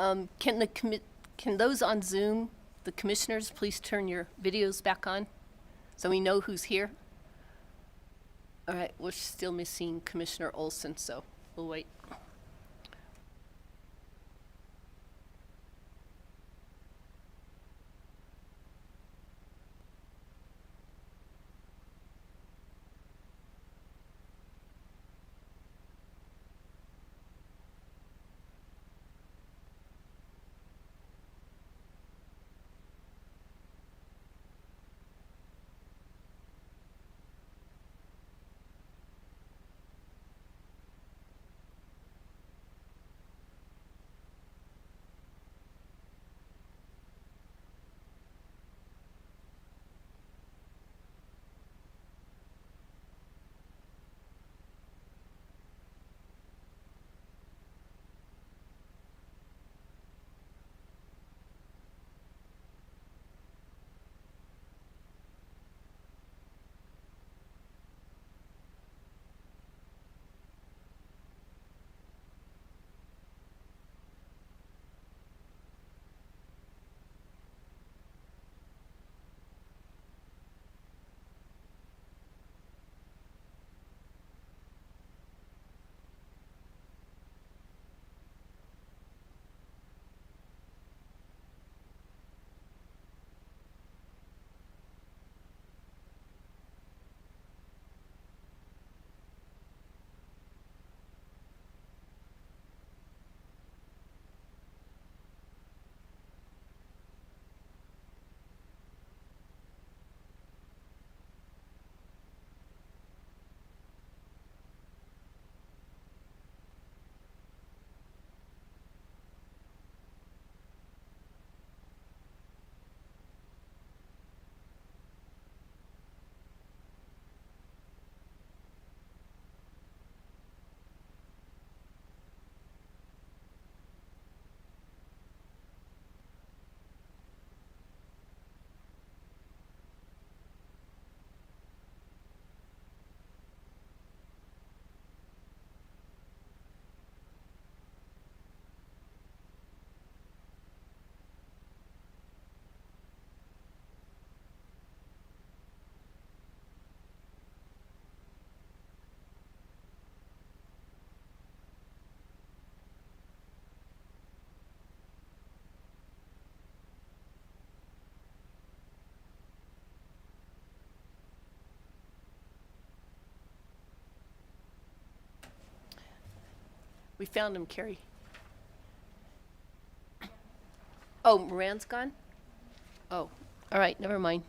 B: Can those on Zoom, the commissioners, please turn your videos back on so we know who's here? All right, we're still missing Commissioner Olson, so we'll wait. We found him, Carrie. Oh, Moran's gone? Oh, all right, never mind.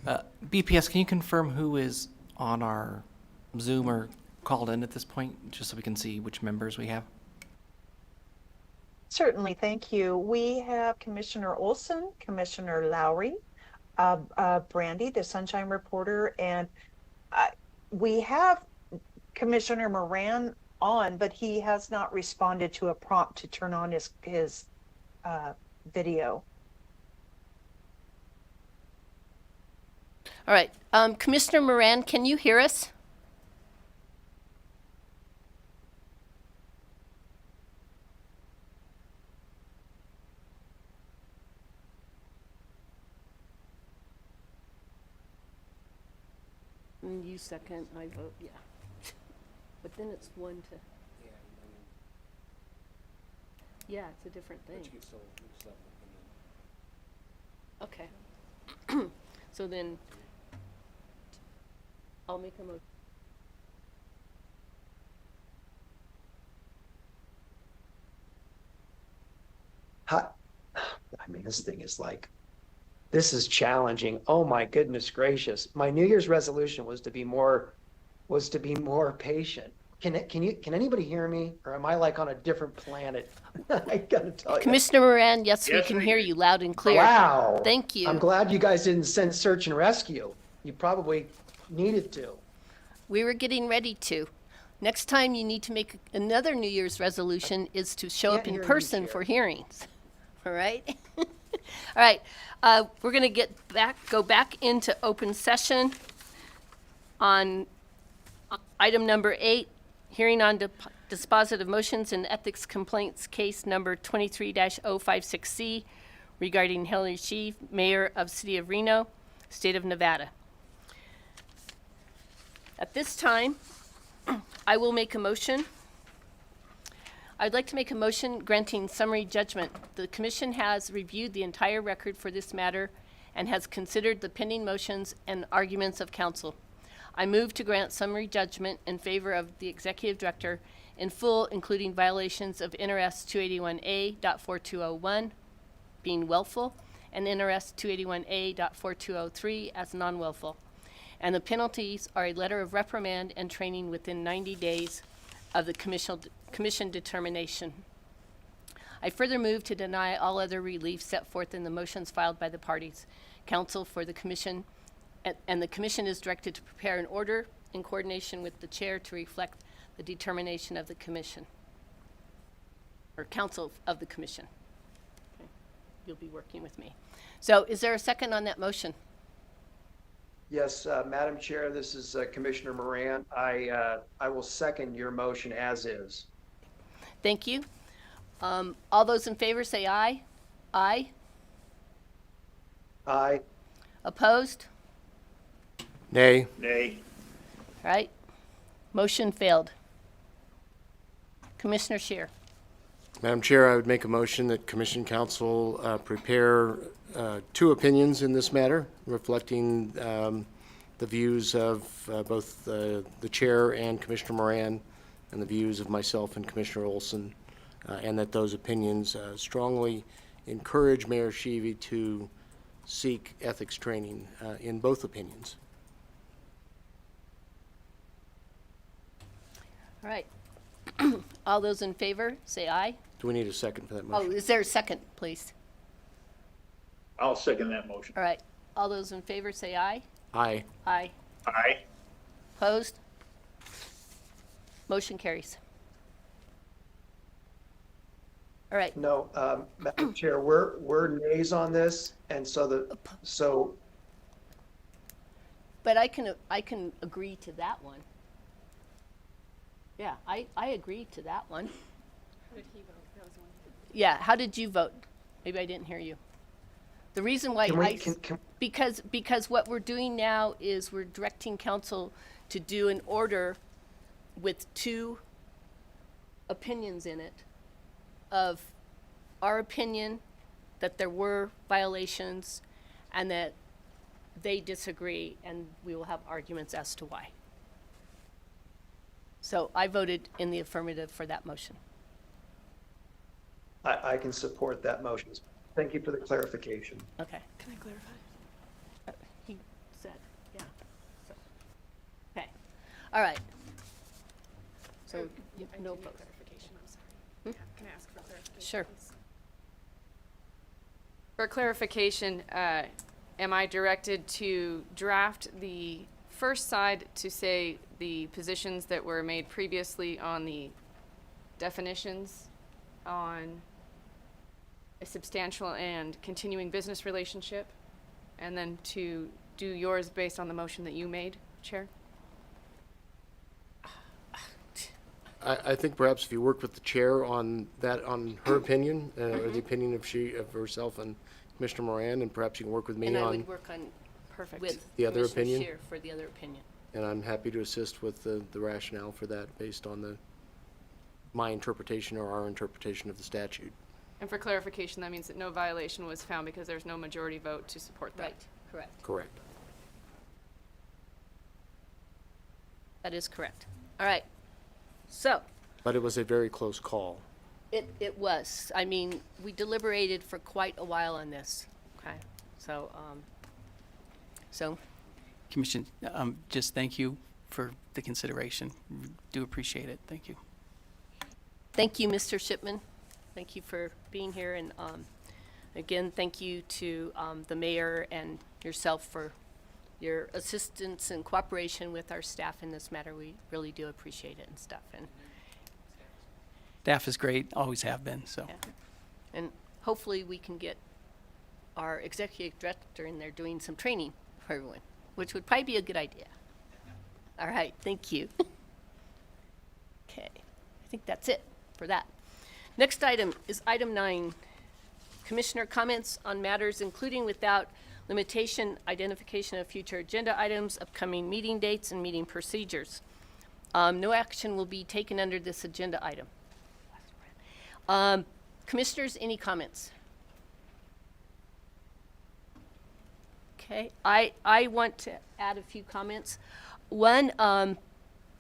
G: BPS, can you confirm who is on our Zoom or called in at this point, just so we can see which members we have?
H: Certainly, thank you. We have Commissioner Olson, Commissioner Lowry, Brandy, the Sunshine Reporter, and we have Commissioner Moran on, but he has not responded to a prompt to turn on his video.
B: All right. Commissioner Moran, can you hear us? You second, I vote, yeah. But then it's one to, yeah, it's a different thing. Okay. So then, I'll make a motion.
F: I mean, this thing is like, this is challenging. Oh my goodness gracious. My New Year's resolution was to be more patient. Can anybody hear me? Or am I like on a different planet? I gotta tell you.
B: Commissioner Moran, yes, we
E: Yes,
B: can
E: we
B: hear
E: can.
B: you loud and clear.
F: Wow.
B: Thank you.
F: I'm glad you guys didn't send search and rescue. You probably needed to.
B: We were getting ready to. Next time you need to make another New Year's resolution is to show up
F: Can't
B: in
F: hear you,
B: person
F: Chair.
B: for hearings. All right? All right. We're going to go back into open session on item number 8, hearing on dispositive motions and ethics complaints case number 23-056C regarding Hillary Shee, Mayor of City of Reno, State of Nevada. At this time, I will make a motion. I'd like to make a motion granting summary judgment. The commission has reviewed the entire record for this matter and has considered the pending motions and arguments of counsel. I move to grant summary judgment in favor of the executive director in full, including violations of NRS 281A.4201 being willful and NRS 281A.4203 as non-willful. And the penalties are a letter of reprimand and training within 90 days of the commission determination. I further move to deny all other relief set forth in the motions filed by the parties. Counsel for the commission, and the commission is directed to prepare an order in coordination with the chair to reflect the determination of the commission, or counsel of the commission. Okay. You'll be working with me. So is there a second on that motion?
F: Yes, Madam Chair, this is Commissioner Moran. I will second your motion as is.
B: Thank you. All those in favor say aye. Aye.
F: Aye.
B: Opposed?
D: Nay.
E: Nay.
B: All right. Motion failed. Commissioner Scheer.
D: Madam Chair, I would make a motion that Commission Council prepare two opinions in this matter, reflecting the views of both the Chair and Commissioner Moran, and the views of myself and Commissioner Olson, and that those opinions strongly encourage Mayor Shee to seek ethics training in both opinions.
B: All right. All those in favor say aye.
D: Do we need a second for that
B: Oh,
D: motion?
B: is there a second, please?
E: I'll second that motion.
B: All right. All those in favor say aye.
D: Aye.
B: Aye.
E: Aye.
B: Opposed? Motion carries. All right.
F: No, Madam Chair, we're nays on this, and so
B: But I can agree to that one. Yeah, I agree to that one. How did he vote? Yeah, how did you vote? Maybe I didn't hear you. The reason why because what we're doing now is we're directing council to do an order with two opinions in it of our opinion that there were violations and that they disagree, and we will have arguments as to why. So I voted in the affirmative for that motion.
F: I can support that motion. Thank you for the clarification.
B: Okay. Can I clarify? He said, yeah. So, okay, all right. So, no vote.
I: Can I ask for clarification?
B: Sure.
I: please? For clarification, am I directed to draft the first side to say the positions that were made previously on the definitions on a substantial and continuing business relationship, and then to do yours based on the motion that you made, Chair?
D: I think perhaps if you work with the chair on that, on her opinion, or
B: Mm-hmm.
D: the opinion of herself and Commissioner Moran, and perhaps you can work with me
B: And I
D: on,
B: would work on,
I: Perfect.
B: with
D: The other
B: Commissioner
D: opinion?
B: Scheer for the other opinion.
D: and I'm happy to assist with the rationale for that based on my interpretation or our interpretation of the statute.
I: And for clarification, that means that no violation was found because there's no majority vote to support that.
B: Right, correct.
D: Correct.
B: That is correct. All right. So,
D: But it was a very close call.
B: it was. I mean, we deliberated for quite a while on this, okay? So,
A: Commission, just thank you for the consideration. Do appreciate it. Thank you.
B: thank you, Mr. Shipman. Thank you for being here, and again, thank you to the mayor and yourself for your assistance and cooperation with our staff in this matter. We really do appreciate it and stuff. And
A: Staff is great, always have been, so.
B: yeah. And hopefully we can get our executive director in there doing some training for everyone, which would probably be a good idea. All right, thank you. Okay, I think that's it for that. Next item is item 9. Commissioner comments on matters including without limitation, identification of future agenda items, upcoming meeting dates, and meeting procedures. No action will be taken under this agenda item. Commissioners, any comments? Okay, I want to add a few comments. One, and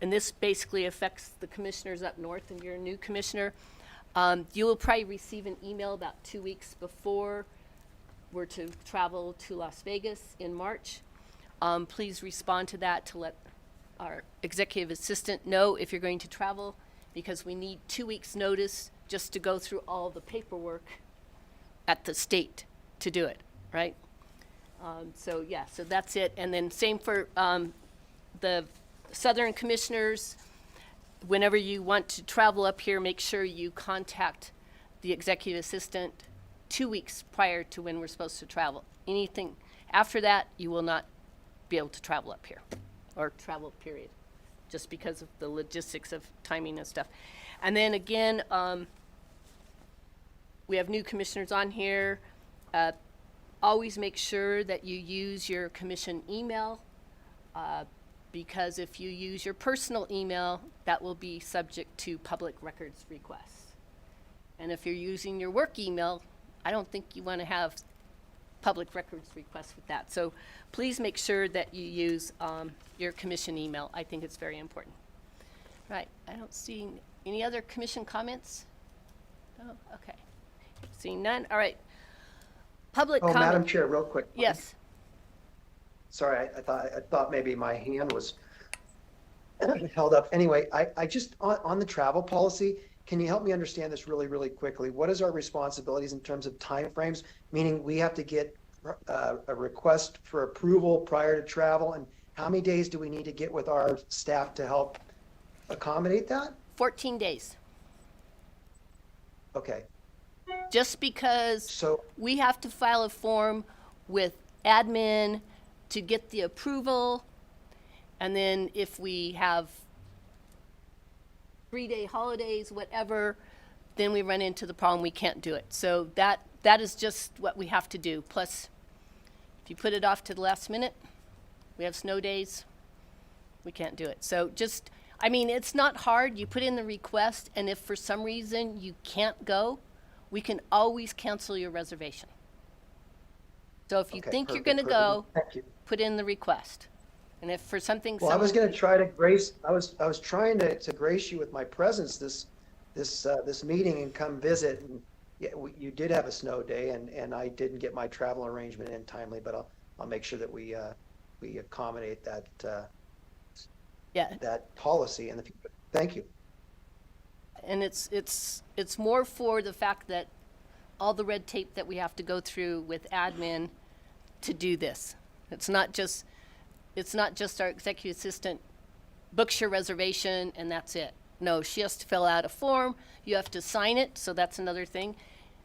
B: this basically affects the commissioners up north, and you're a new commissioner. You will probably receive an email about 2 weeks before we're to travel to Las Vegas in March. Please respond to that to let our executive assistant know if you're going to travel, because we need 2 weeks' notice just to go through all the paperwork at the state to do it, right? So yeah, so that's it. And then same for the Southern Commissioners. Whenever you want to travel up here, make sure you contact the executive assistant 2 weeks prior to when we're supposed to travel. Anything after that, you will not be able to travel up here, or travel, period, just because of the logistics of timing and stuff. And then again, we have new commissioners on here. Always make sure that you use your commission email, because if you use your personal email, that will be subject to public records requests. And if you're using your work email, I don't think you want to have public records requests with that. So please make sure that you use your commission email. I think it's very important. Right, I don't see any other commission comments? Oh, okay. Seeing none, all right. Public
F: Oh,
B: comment.
F: Madam Chair, real quick.
B: Yes,
F: Sorry, I thought maybe my hand was held up. Anyway, I just, on the travel policy, can you help me understand this really, really quickly? What is our responsibilities in terms of timeframes? Meaning we have to get a request for approval prior to travel, and how many days do we need to get with our staff to help accommodate that?
B: 14 days.
F: Okay,
B: Just because
F: so,
B: we have to file a form with admin to get the approval, and then if we have 3-day holidays, whatever, then we run into the problem, we can't do it. So that is just what we have to do. Plus, if you put it off to the last minute, we have snow days, we can't do it. So just, I mean, it's not hard. You put in the request, and if for some reason you can't go, we can always cancel your reservation. So if you
F: okay,
B: think you're
F: perfect,
B: gonna go,
F: perfect. Thank you.
B: put in the request. And if for something,
F: Well, I was going to try to grace. I was trying to grace you with my presence this meeting and come visit. And yeah, you did have a snow day, and I didn't get my travel arrangement in timely. But I'll make sure that we we accommodate that,
B: Yeah,
F: that policy in the future. Thank you.
B: and it's more for the fact that all the red tape that we have to go through with admin to do this. It's not just our executive assistant books your reservation and that's it. No, she has to fill out a form. You have to sign it, so that's another thing.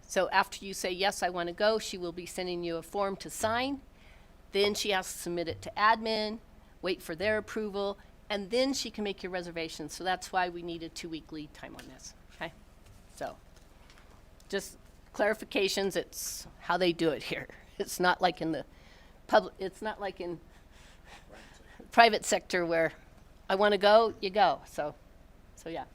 B: So after you say, yes, I want to go, she will be sending you a form to sign. Then she has to submit it to admin, wait for their approval, and then she can make your reservation. So that's why we need a 2-week lead time on this, okay? So, just clarifications, it's how they do it here. It's not like in the it's not like in private sector where I want to go, you go. So yeah.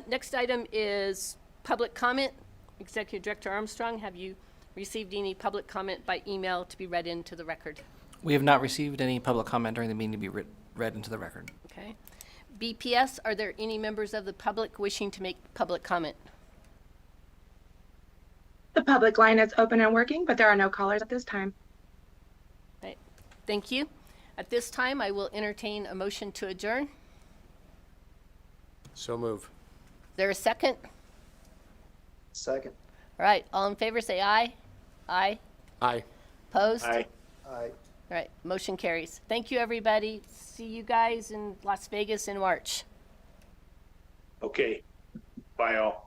B: Next item is public comment. Executive Director Armstrong, have you received any public comment by email to be read into the record?
G: We have not received any public comment during the meeting to be read into the record.
B: Okay. BPS, are there any members of the public wishing to make public comment?
J: The public line is open and working, but there are no callers at this time.
B: Right. Thank you. At this time, I will entertain a motion to adjourn.
D: So move.
B: Is there a second?
F: Second.
B: All right. All in favor, say aye. Aye.
D: Aye.
B: Opposed?
E: Aye.
F: Aye.
B: All right. Motion carries. Thank you, everybody. See you guys in Las Vegas in March.
E: Okay. Bye all.